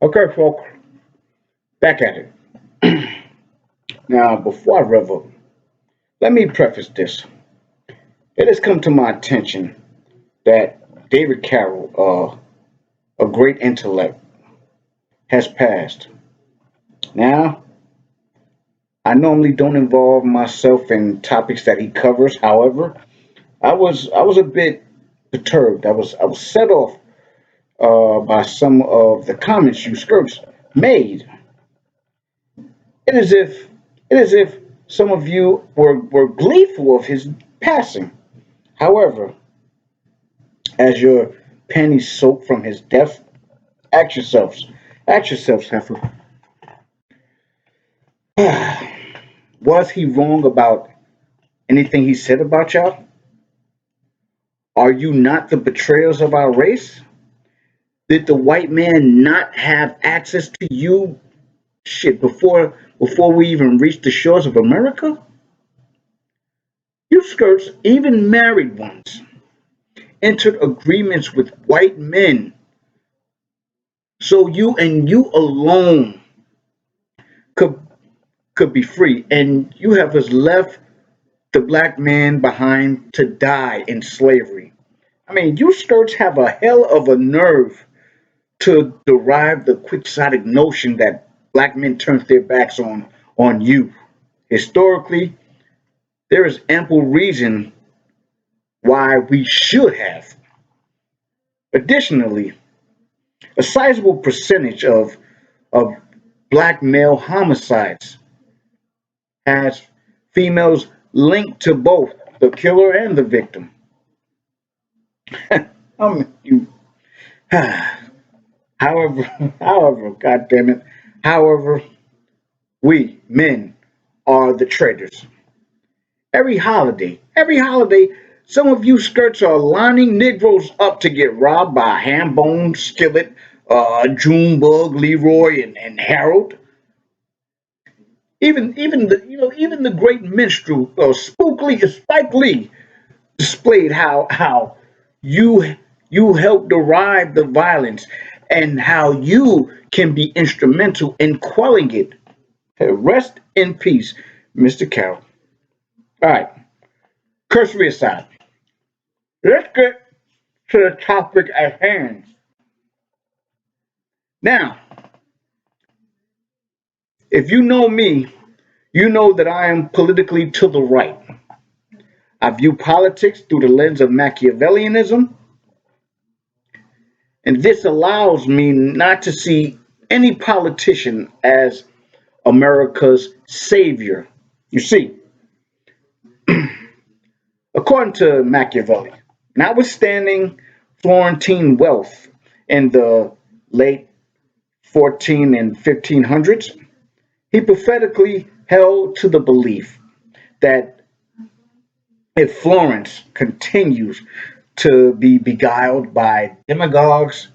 Okay, folks, back at it. Now, before I revel, let me preface this. It has come to my attention that David Carroll, a great intellect, has passed. Now, I normally don't involve myself in topics that he covers. However, I was a bit perturbed. I was set off by some of the comments you skirts made. It is if it is if some of you were gleeful of his passing. However, as your pennies soak from his death, ask yourselves, ask yourselves, Heifer, was he wrong about anything he said about y'all? Are you not the betrayers of our race? Did the white man not have access to you shit before we even reached the shores of America? You skirts, even married ones, entered agreements with white men so you and you alone could could be free, and you have us left the black man behind to die in slavery. I mean, you skirts have a hell of a nerve to derive the quixotic notion that black men turned their backs on you. Historically, there is ample reason why we should have. Additionally, a sizable percentage of black male homicides has females linked to both the killer and the victim. You, however, God damn it, however, we men are the traitors. Every holiday, some of you skirts are lining Negroes up to get robbed by Hambone, Skillet, Junebug, Leroy, and Harold. Even the great minstrel, Spike Lee, displayed how you help derive the violence and how you can be instrumental in quelling it. Rest in peace, Mr. Carroll. All right, cursory aside, let's get to the topic at hand. Now, if you know me, you know that I am politically to the right. I view politics through the lens of Machiavellianism, and this allows me not to see any politician as America's savior. You see, according to Machiavelli, notwithstanding Florentine wealth in the late 14 and 1500s, he prophetically held to the belief that if Florence continues to be beguiled by demagogues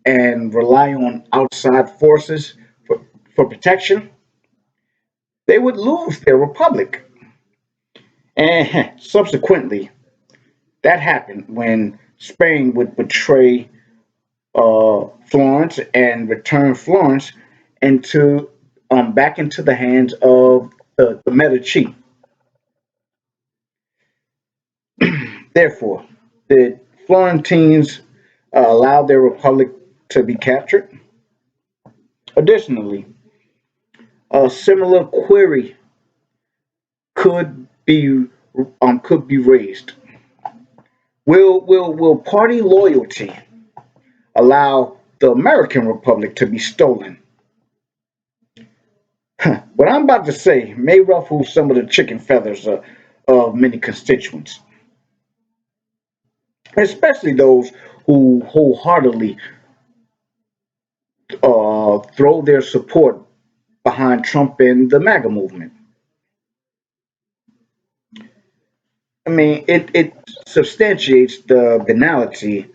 and rely on outside forces for protection, they would lose their republic. And subsequently, that happened when Spain would betray Florence and return Florence into back into the hands of the Medici. Therefore, did Florentines allow their republic to be captured? Additionally, a similar query could be raised. Will party loyalty allow the American Republic to be stolen? What I'm about to say may ruffle some of the chicken feathers of many constituents, especially those who wholeheartedly throw their support behind Trump and the MAGA movement. I mean, it substantiates the banality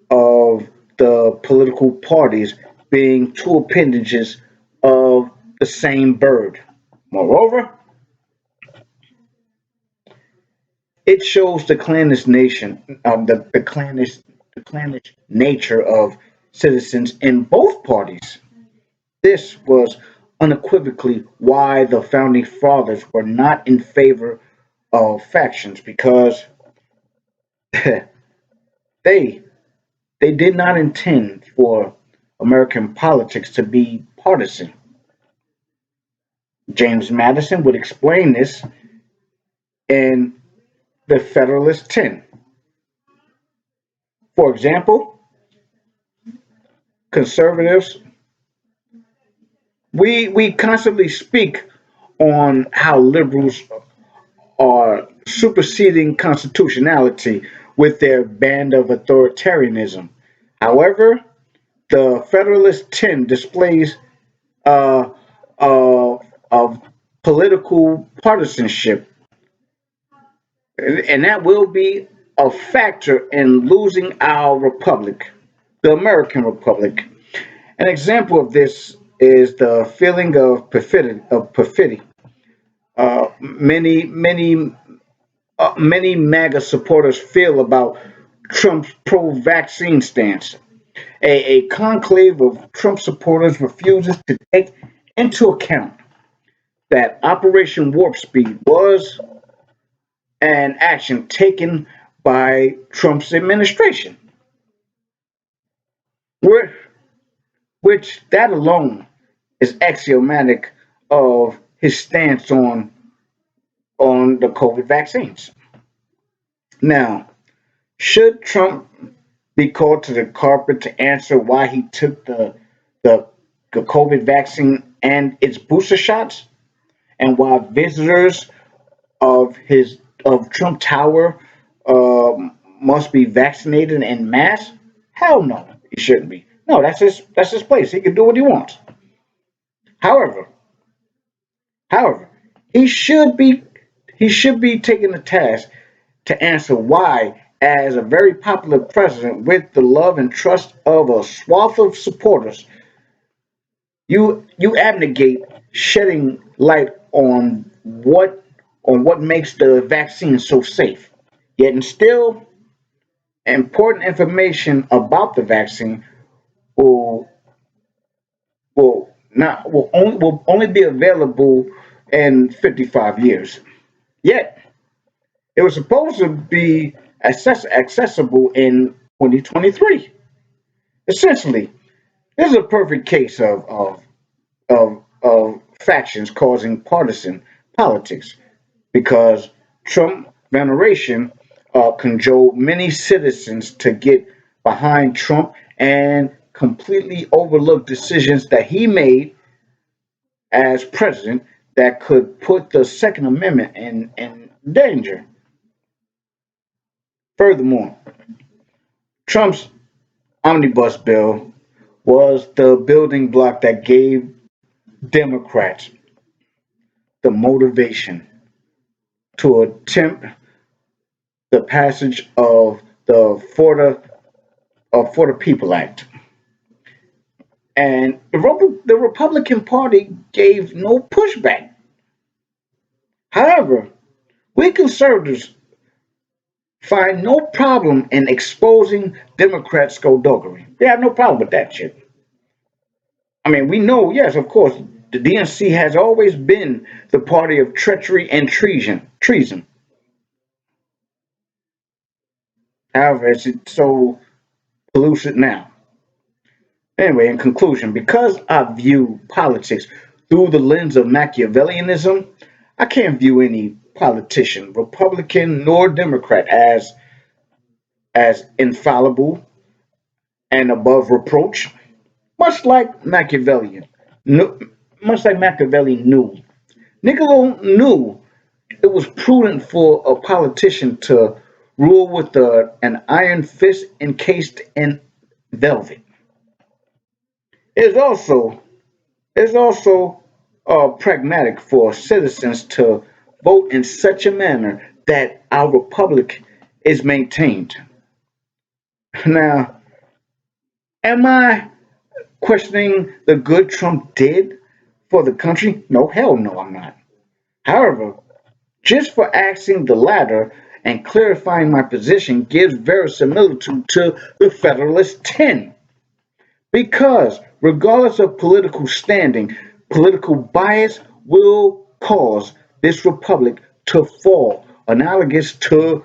of the political parties being two appendages of the same bird. Moreover, it shows the clannish nature of citizens in both parties. This was unequivocally why the founding fathers were not in favor of factions because they they did not intend for American politics to be partisan. James Madison would explain this in the Federalist 10. For example, conservatives, we constantly speak on how liberals are superseding constitutionality with their band of authoritarianism. However, the Federalist 10 displays uh, of political partisanship, and that will be a factor in losing our republic, the American republic. An example of this is the feeling of perfidy. Many MAGA supporters feel about Trump's pro-vaccine stance. A conclave of Trump supporters refuses to take into account that Operation Warp Speed was an action taken by Trump's administration, where, which that alone is axiomatic of his stance on the COVID vaccines. Now, should Trump be called to the carpet to answer why he took the, the COVID vaccine and its booster shots, and why visitors of Trump Tower must be vaccinated en masse? Hell no, he shouldn't be. No, that's his place. He can do what he wants. However, however, he should be he should be taken to task to answer why, as a very popular president with the love and trust of a swath of supporters, you abnegate shedding light on what makes the vaccine so safe. Yet instill important information about the vaccine will will only be available in 55 years. Yet it was supposed to be accessible in 2023. Essentially, this is a perfect case of factions causing partisan politics because Trump veneration cajoled many citizens to get behind Trump and completely overlook decisions that he made as president that could put the Second Amendment in danger. Furthermore, Trump's omnibus bill was the building block that gave Democrats the motivation to attempt the passage of the For the People Act. And the Republican Party gave no pushback. However, we conservatives find no problem in exposing Democrats' skullduggery. They have no problem with that shit. I mean, we know, yes, of course, the DNC has always been the party of treachery and treason. However, it's so pellucid now. Anyway, in conclusion, because I view politics through the lens of Machiavellianism, I can't view any politician, Republican nor Democrat, as infallible and above reproach, much like Machiavellian. No, much like Machiavelli knew. Niccolo knew it was prudent for a politician to rule with an iron fist encased in velvet. It is also pragmatic for citizens to vote in such a manner that our republic is maintained. Now, am I questioning the good Trump did for the country? No, hell no, I'm not. However, just for asking the latter and clarifying my position gives verisimilitude to the Federalist 10. Because regardless of political standing, political bias will cause this republic to fall, analogous to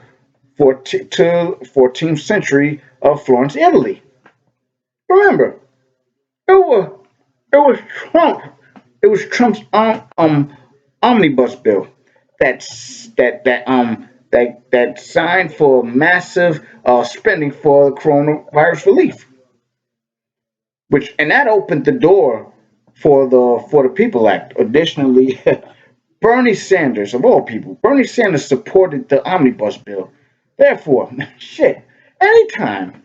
14th century of Florence, Italy. Remember, it was it was Trump. It was Trump's omnibus bill that signed for massive spending for coronavirus relief, which and that opened the door for the People Act. Additionally, Bernie Sanders, of all people, Bernie Sanders supported the omnibus bill. Therefore, shit, anytime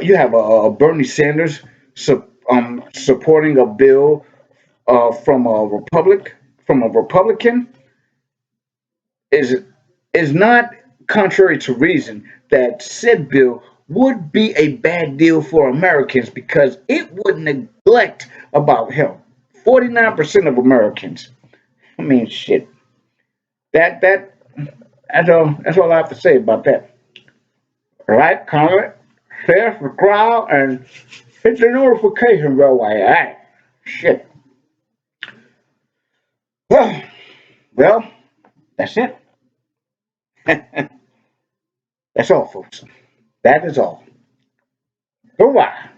you have a Bernie Sanders supporting a bill from a Republican is is not contrary to reason that said bill would be a bad deal for Americans because it would neglect about hell. 49% of Americans. I mean, shit. That that that's all I have to say about that. Like, comment, share, subscribe, and hit the notification bell while you're at it. Shit. Well, well, that's it. That's all, folks. That is all. Goodbye.